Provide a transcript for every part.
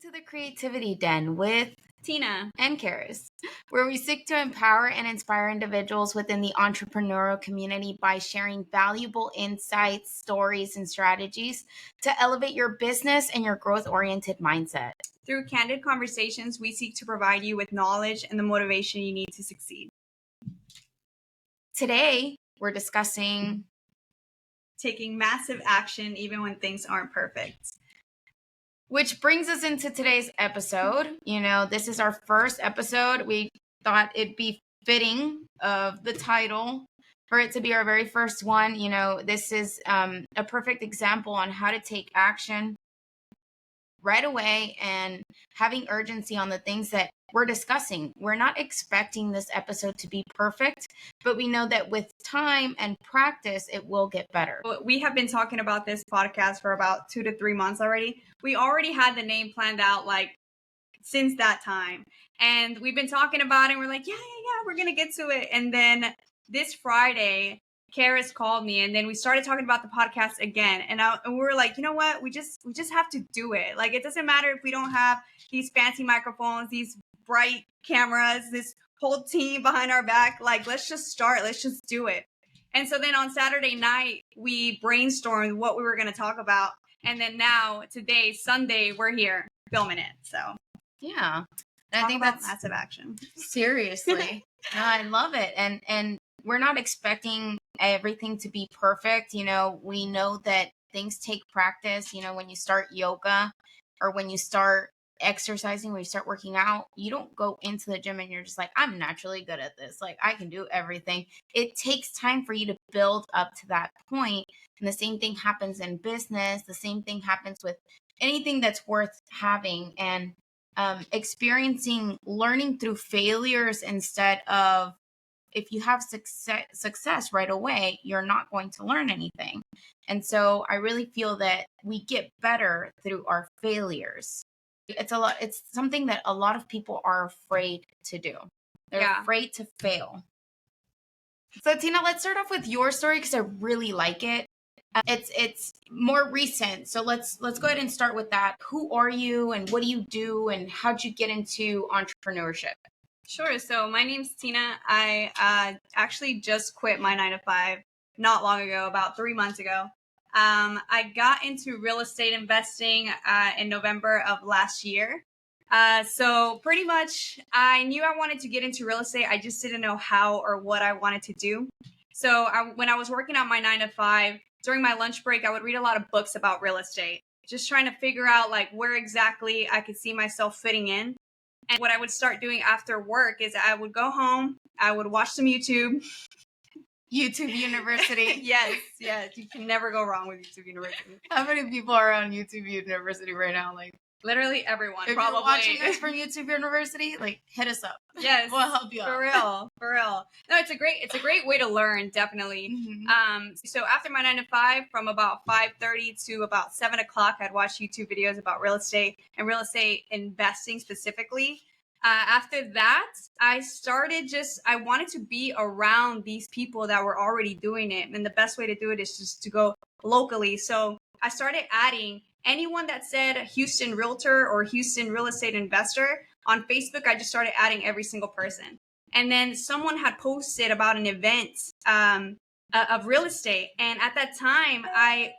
to the Creativity Den with Tina and Karis, where we seek to empower and inspire individuals within the entrepreneurial community by sharing valuable insights, stories, and strategies to elevate your business and your growth-oriented mindset. Through candid conversations, we seek to provide you with knowledge and the motivation you need to succeed. Today, we're discussing taking massive action even when things aren't perfect. Which brings us into today's episode. This is our first episode. We thought it'd be fitting of the title for it to be our very first one. This is a perfect example on how to take action right away and having urgency on the things that we're discussing. We're not expecting this episode to be perfect, but we know that with time and practice, it will get better. We have been talking about this podcast for about 2 to 3 months already. We already had the name planned out since that time. And we've been talking about it. And we're like, yeah, we're going to get to it. And then this Friday, Karis called me, and then we started talking about the podcast again. And we were like, you know what? We just have to do it. It doesn't matter if we don't have these fancy microphones, these bright cameras, this whole team behind our back. Let's just start. Let's just do it. And so then on Saturday night, we brainstormed what we were going to talk about. And then now, today, Sunday, we're here filming it. So yeah, and I think that's massive action. Seriously, no, I love it. And we're not expecting everything to be perfect. We know that things take practice. When you start yoga or when you start exercising, when you start working out, you don't go into the gym and you're just like, I'm naturally good at this. I can do everything. It takes time for you to build up to that point. And the same thing happens in business. The same thing happens with anything that's worth having, and experiencing, learning through failures instead of, if you have success right away, you're not going to learn anything. And so I really feel that we get better through our failures. It's something that a lot of people are afraid to do. They're afraid to fail. So Tina, let's start off with your story because I really like it. It's more recent. So let's go ahead and start with that. Who are you and what do you do and how'd you get into entrepreneurship? Sure. So my name's Tina. I actually just quit my 9-to-5 not long ago, about 3 months ago. I got into real estate investing in November of last year. So pretty much I knew I wanted to get into real estate. I just didn't know how or what I wanted to do. So when I was working on my 9-to-5, during my lunch break, I would read a lot of books about real estate, just trying to figure out where exactly I could see myself fitting in. And what I would start doing after work is I would go home, I would watch some YouTube. YouTube University. Yes. You can never go wrong with YouTube University. How many people are on YouTube University right now? Literally everyone. If probably. You're watching this from YouTube University, hit us up. Yes, we'll help you out. For real. No, it's a great way to learn, definitely. Mm-hmm. So after my 9-to-5, from about 5:30 to about 7 o'clock, I'd watch YouTube videos about real estate and real estate investing specifically. After that, I wanted to be around these people that were already doing it. And the best way to do it is just to go locally. So I started adding anyone that said Houston Realtor or Houston Real Estate Investor on Facebook. I just started adding every single person. And then someone had posted about an event of real estate. And at that time, I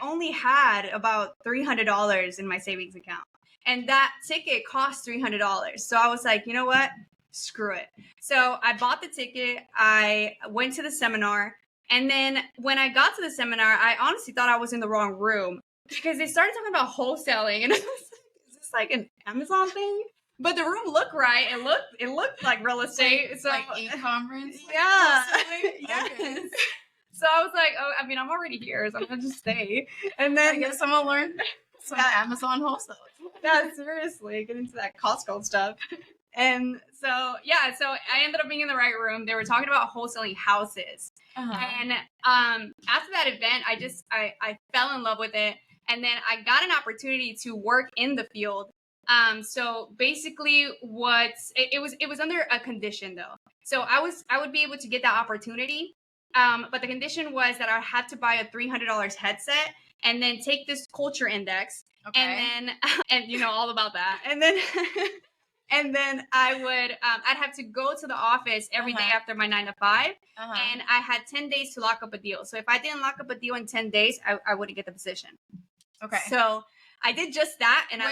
only had about $300 in my savings account. And that ticket cost $300. So I was like, you know what? Screw it. So I bought the ticket. I went to the seminar. And then when I got to the seminar, I honestly thought I was in the wrong room because they started talking about wholesaling. And I was like, is this an Amazon thing? But the room looked right. It looked like real estate. So e-commerce? Yeah. Yes. Okay. So I was like, I'm already here, so I'm going to just stay. And then I guess I'm going to learn some Amazon wholesale. Yeah, seriously, get into that Costco stuff. And so I ended up being in the right room. They were talking about wholesaling houses. Uh-huh. And after that event, I fell in love with it. And then I got an opportunity to work in the field. So basically it was under a condition though. So I would be able to get that opportunity. But the condition was that I had to buy a $300 headset and then take this culture index Okay. And then, and you know all about that. And then, and then I would, I'd have to go to the office every day after my 9 to 5. And I had 10 days to lock up a deal. So if I didn't lock up a deal in 10 days, I wouldn't get the position. Okay. So I did just that. And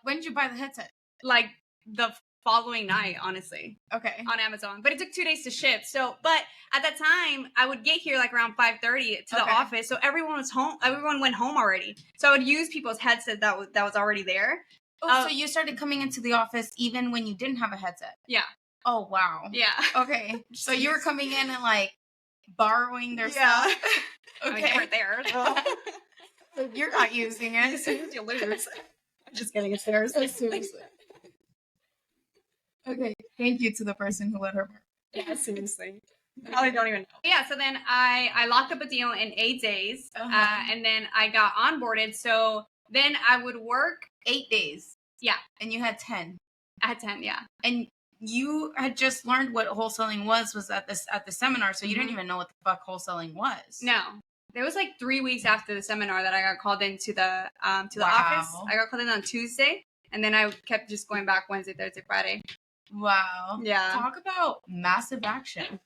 when did you buy the headset? Like the following night, honestly. Okay. On Amazon. But it took 2 days to ship. So, but at that time, I would get here like around 5:30 to the office. So everyone was home. Everyone went home already. So I would use people's headset that was already there. Oh, so you started coming into the office even when you didn't have a headset? Yeah. Oh, wow. Yeah. Okay. So you were coming in and like borrowing their stuff? Okay. I mean, they were there. So you're not using it. As soon as you lose. I'm just kidding. It's theirs. Seriously. Okay. Thank you to the person who let her borrow. Yeah, seriously. Probably don't even know. Yeah, so then I locked up a deal in 8 days, and then I got onboarded. So then I would work 8 days. Yeah. And you had 10. I had 10, yeah. And you had just learned what wholesaling was at the seminar, so you didn't even know what the fuck wholesaling was. No. It was like 3 weeks after the seminar that I got called into the office. I got called in on Tuesday, and then I kept just going back Wednesday, Thursday, Friday. Wow. Yeah. Talk about massive action.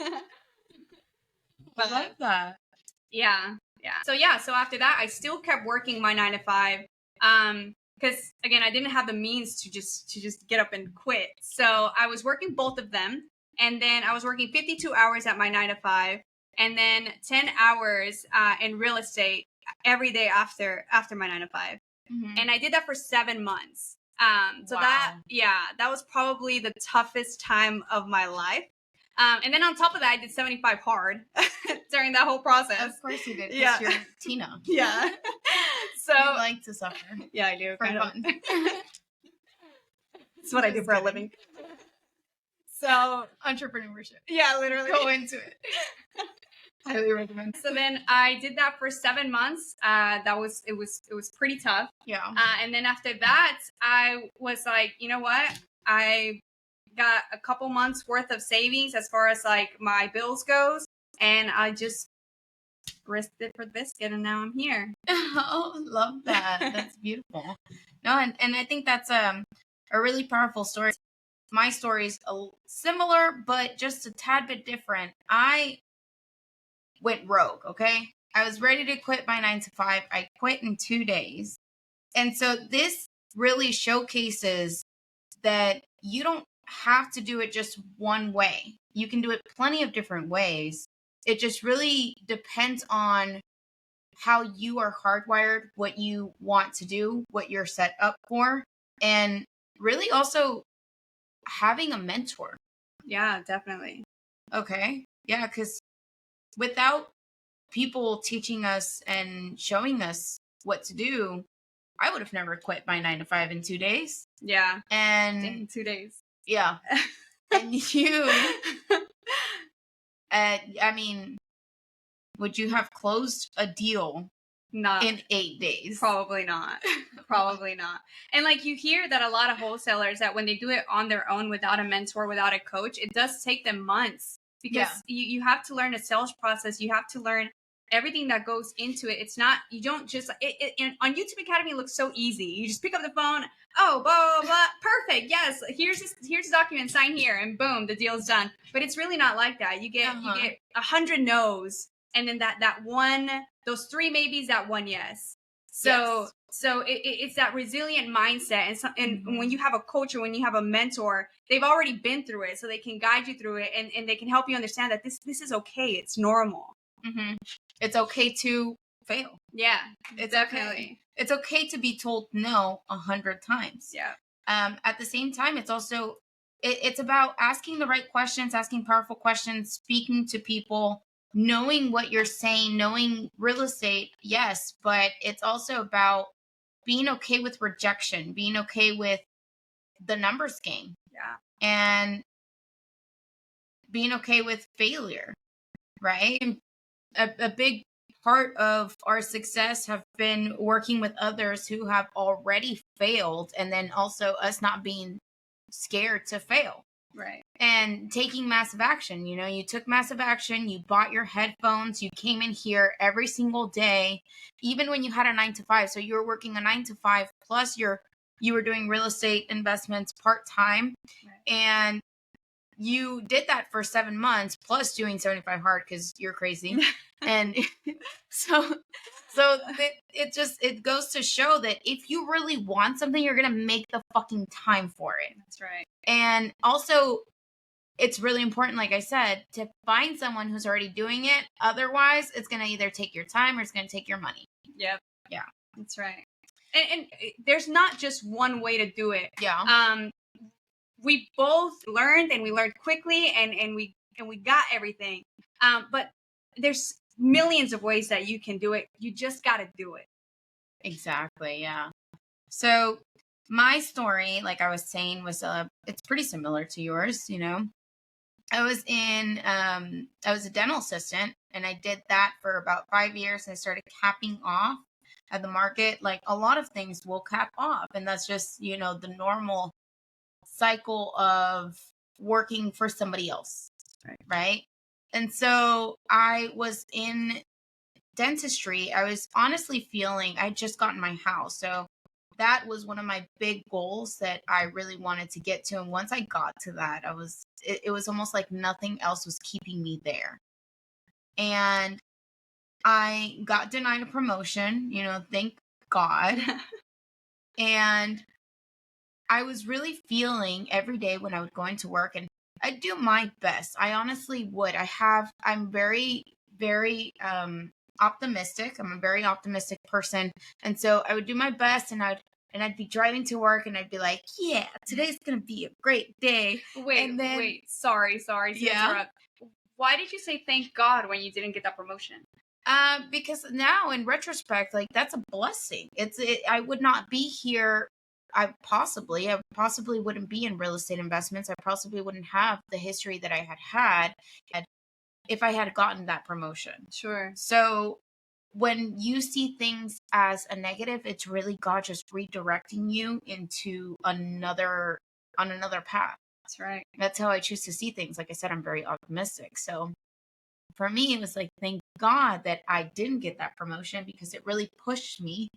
I love that. Yeah. Yeah. So after that, I still kept working my 9 to 5. Because again, I didn't have the means to just get up and quit. So I was working both of them, and then I was working 52 hours at my 9 to 5, and then 10 hours in real estate every day after my 9 to 5. Mm-hmm. And I did that for 7 months. So wow. that was probably the toughest time of my life. And then on top of that, I did 75 hard during that whole process. Of course you did, because you're Tina. Yeah. So you like to suffer. Yeah, I do. For fun. That's what I do for a living. So entrepreneurship. Yeah, literally. Go into it. Highly recommend. So then I did that for 7 months. It was pretty tough. Yeah. And then after that, I was like, you know what? I got a couple months worth of savings as far as like my bills goes, and I just risked it for the biscuit, and now I'm here. Oh, love that. That's beautiful. No, and I think that's a really powerful story. My story's similar, but just a tad bit different. I went rogue, okay? I was ready to quit my 9 to 5. I quit in 2 days. And so this really showcases that you don't have to do it just one way. You can do it plenty of different ways. It just really depends on how you are hardwired, what you want to do, what you're set up for, and really also having a mentor. Yeah, definitely. Okay. Yeah, because without people teaching us and showing us what to do, I would have never quit my 9 to 5 in 2 days. Yeah. And in 2 days. Yeah. And you, I mean, would you have closed a deal not in 8 days? Probably not. Probably not. And like you hear that a lot of wholesalers that when they do it on their own without a mentor, without a coach, it does take them months because you have to learn a sales process. You have to learn everything that goes into it. It's not, you don't just, on YouTube Academy, it looks so easy. You just pick up the phone. Oh, blah, blah, blah. Perfect. Yes. Here's the document, sign here, and boom, the deal's done. But it's really not like that. You get 100 no's, and then that one, those 3 maybes, that 1 yes. So it's that resilient mindset. And when you have a coach or when you have a mentor, they've already been through it, so they can guide you through it, and they can help you understand that this is okay. It's normal. Mm-hmm. It's okay to fail. Yeah, it's definitely. Okay. It's okay to be told no 100 times. Yeah. At the same time, it's also, it's about asking the right questions, asking powerful questions, speaking to people, knowing what you're saying, knowing real estate, yes, but it's also about being okay with rejection, being okay with the numbers game. Yeah. And being okay with failure, right? A big part of our success have been working with others who have already failed, and then also us not being scared to fail. Right. And taking massive action. You know, you took massive action, you bought your headphones, you came in here every single day, even when you had a 9 to 5. So you were working a 9 to 5 plus you were doing real estate investments part-time. Right. And you did that for 7 months plus doing 75 hard because you're crazy. And so it goes to show that if you really want something, you're gonna make the fucking time for it. That's right. And also, it's really important, like I said, to find someone who's already doing it. Otherwise, it's gonna either take your time or it's gonna take your money. Yep. Yeah. That's right. And there's not just one way to do it. Yeah. We both learned, and we learned quickly, and we got everything. But there's millions of ways that you can do it. You just got to do it. Exactly. Yeah. So my story, like I was saying, was it's pretty similar to yours. You know, I was a dental assistant, and I did that for about 5 years. And I started capping off at the market. Like a lot of things will cap off, and that's just, you know, the normal cycle of working for somebody else. Right. And so I was in dentistry. I was honestly feeling I'd just gotten my house. So that was one of my big goals that I really wanted to get to. And once I got to that, it was almost like nothing else was keeping me there. And I got denied a promotion, you know, thank God. And I was really feeling every day when I would go into work, and I'd do my best. I honestly would. I'm very, very optimistic. I'm a very optimistic person. And so I would do my best, and I'd be driving to work, and I'd be like, yeah, today's going to be a great day. Wait, sorry to interrupt. Why did you say thank God when you didn't get that promotion? Because now in retrospect, like that's a blessing. I would not be here. I possibly wouldn't be in real estate investments. I possibly wouldn't have the history that I had if I had gotten that promotion. Sure. So when you see things as a negative, it's really God just redirecting you into another path. That's right. That's how I choose to see things. Like I said, I'm very optimistic. So for me, it was like, thank God that I didn't get that promotion, because it really pushed me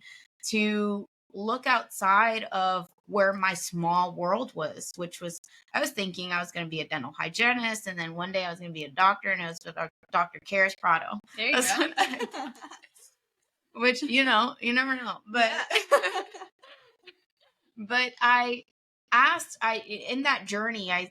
to look outside of where my small world was, which was, I was thinking I was going to be a dental hygienist, and then one day I was going to be a doctor, and it was with Dr. Karis Prado. There you go. Which, you know, you never know. But, yeah. But in that journey, I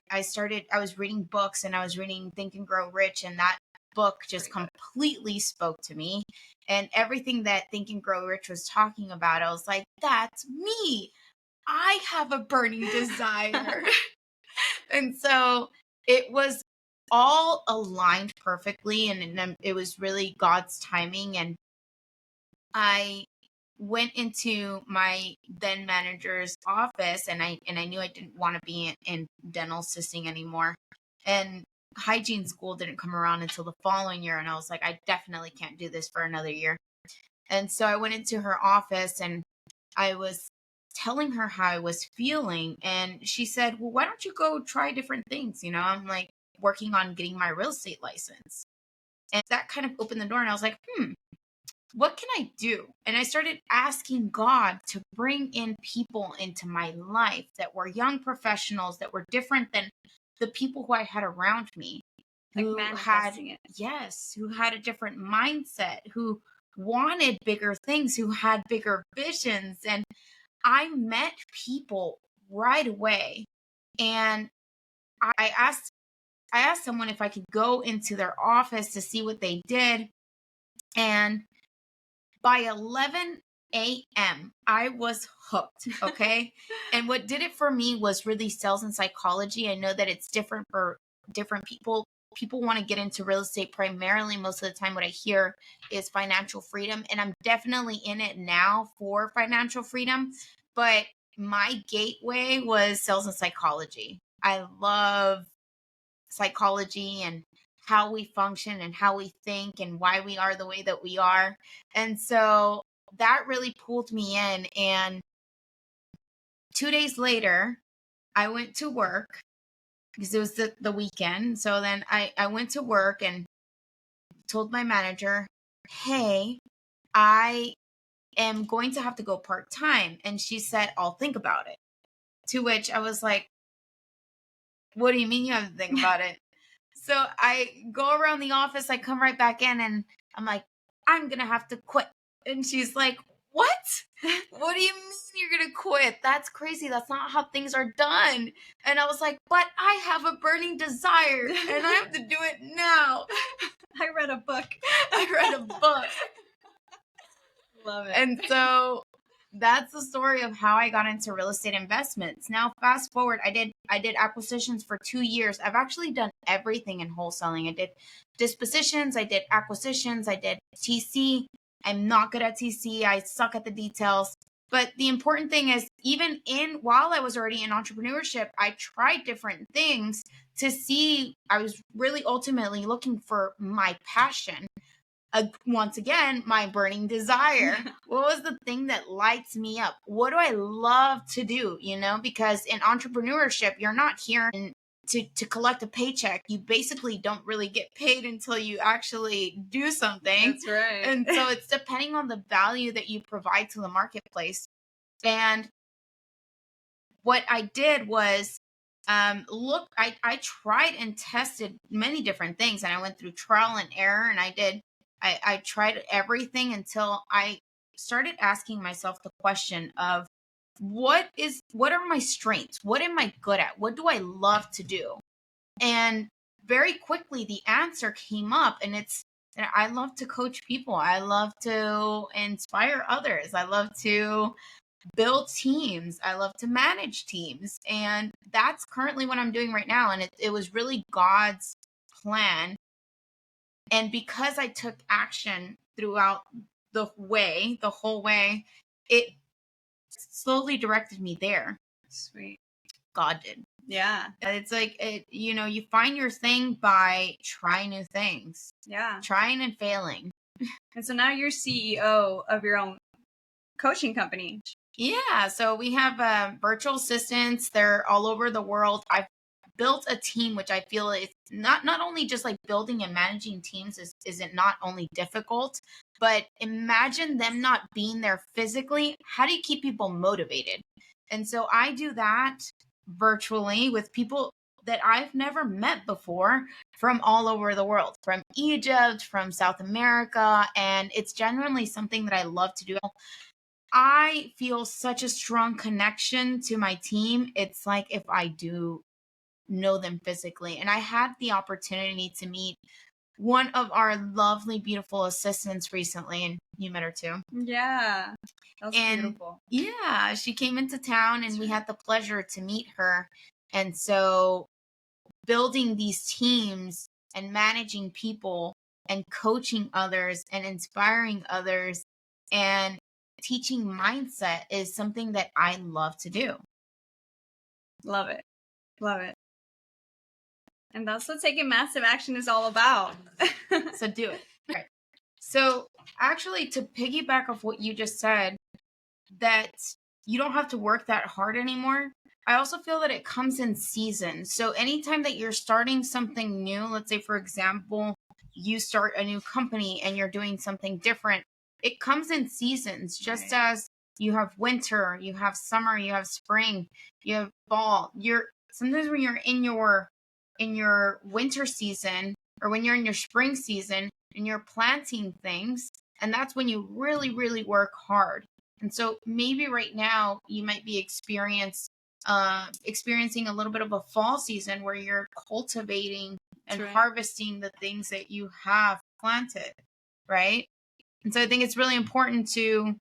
was reading books, and I was reading Think and Grow Rich, and that book just completely spoke to me. And everything that Think and Grow Rich was talking about, I was like, that's me. I have a burning desire. And so it was all aligned perfectly, and it was really God's timing. And I went into my then manager's office, and I knew I didn't want to be in dental assisting anymore. And hygiene school didn't come around until the following year, and I was like, I definitely can't do this for another year. And so I went into her office, and I was telling her how I was feeling, and she said, well, why don't you go try different things? You know, I'm like working on getting my real estate license. And that kind of opened the door, and I was like, what can I do? And I started asking God to bring in people into my life that were young professionals, that were different than the people who I had around me. Who had a different mindset, who wanted bigger things, who had bigger visions. And I met people right away. And I asked someone if I could go into their office to see what they did. And by 11 a.m., I was hooked. Okay. And what did it for me was really sales and psychology. I know that it's different for different people. People want to get into real estate primarily. Most of the time, what I hear is financial freedom. And I'm definitely in it now for financial freedom. But my gateway was sales and psychology. I love psychology and how we function and how we think and why we are the way that we are. And so that really pulled me in. And 2 days later, I went to work, because it was the weekend. So then I went to work and told my manager, hey, I am going to have to go part-time. And she said, I'll think about it. To which I was like, what do you mean you have to think about it? So I go around the office, I come right back in, and I'm like, I'm going to have to quit. And she's like, what? What do you mean you're going to quit? That's crazy. That's not how things are done. And I was like, but I have a burning desire and I have to do it now. I read a book. I read a book. Love it. And so that's the story of how I got into real estate investments. Now, fast forward, I did acquisitions for 2 years. I've actually done everything in wholesaling. I did dispositions, I did acquisitions, I did TC. I'm not good at TC. I suck at the details. But the important thing is, even while I was already in entrepreneurship, I tried different things to see. I was really ultimately looking for my passion. Once again, my burning desire. What was the thing that lights me up? What do I love to do? Because in entrepreneurship, you're not here to collect a paycheck. You basically don't really get paid until you actually do something. That's right. And so it's depending on the value that you provide to the marketplace. And what I did was I tried and tested many different things, and I went through trial and error, and I tried everything until I started asking myself the question of what are my strengths? What am I good at? What do I love to do? And very quickly the answer came up, and I love to coach people. I love to inspire others. I love to build teams. I love to manage teams. And that's currently what I'm doing right now. And it was really God's plan. And because I took action throughout the whole way, it slowly directed me there. Sweet. God did. Yeah. It's like, you find your thing by trying new things. Yeah. Trying and failing. And so now you're CEO of your own coaching company. Yeah. So we have virtual assistants. They're all over the world. I've built a team, which I feel is not only just like building and managing teams isn't not only difficult, but imagine them not being there physically. How do you keep people motivated? And so I do that virtually with people that I've never met before from all over the world, from Egypt, from South America. And it's genuinely something that I love to do. I feel such a strong connection to my team. It's like if I do know them physically. And I had the opportunity to meet one of our lovely, beautiful assistants recently, and you met her too. Yeah. That was beautiful. Yeah, she came into town and we had the pleasure to meet her. And so building these teams and managing people and coaching others and inspiring others and teaching mindset is something that I love to do. Love it. Love it. And that's what taking massive action is all about. So do it. Right. So actually, to piggyback off what you just said, that you don't have to work that hard anymore. I also feel that it comes in seasons. So anytime that you're starting something new, let's say, for example, you start a new company and you're doing something different, it comes in seasons, just Right. as you have winter, you have summer, you have spring, you have fall. Sometimes when you're in your winter season or when you're in your spring season and you're planting things, and that's when you really, really work hard. And so maybe right now you might be experiencing a little bit of a fall season where you're cultivating and harvesting the things that you have planted, right? And so I think it's really important to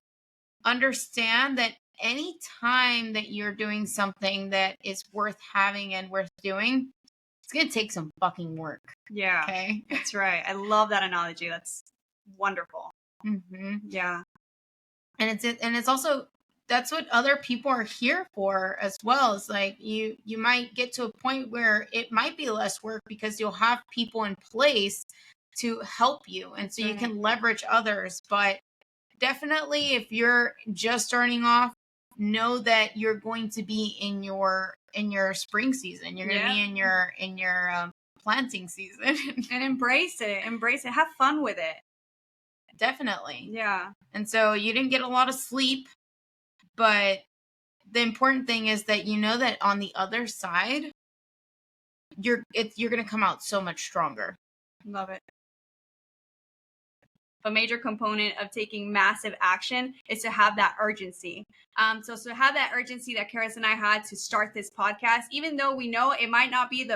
understand that any time that you're doing something that is worth having and worth doing, it's going to take some fucking work. Yeah. Okay. That's right. I love that analogy. That's wonderful. Mm-hmm. Yeah. And it's also, that's what other people are here for as well. It's like you might get to a point where it might be less work because you'll have people in place to help you. And so you can leverage others. But definitely if you're just starting off, know that you're going to be in your your spring season. You're gonna be in your planting season. And embrace it. Have fun with it. Definitely. Yeah. And so you didn't get a lot of sleep, but the important thing is that you know that on the other side, you're gonna come out so much stronger. Love it. A major component of taking massive action is to have that urgency. So to have that urgency that Karis and I had to start this podcast, even though we know it might not be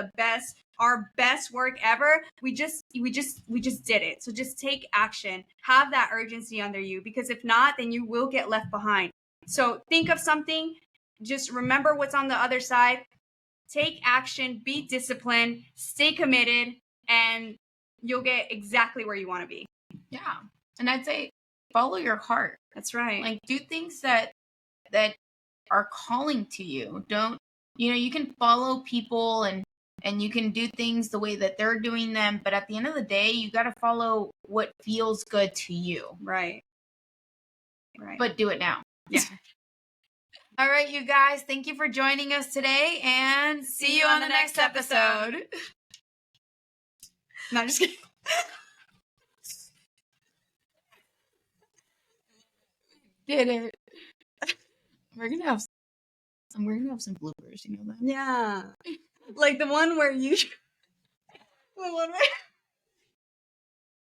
our best work ever, we just did it. So just take action, have that urgency under you, because if not, then you will get left behind. So think of something, just remember what's on the other side, take action, be disciplined, stay committed, and you'll get exactly where you want to be. Yeah. And I'd say follow your heart. That's right. Like, do things that are calling to you. Don't, you can follow people and you can do things the way that they're doing them, but at the end of the day, you got to follow what feels good to you. Right. But do it now. Yeah. All right, you guys, thank you for joining us today, and see you on the next episode. No, I'm just kidding. Did it. We're gonna have some bloopers, you know that? Yeah. Like the one where you the one where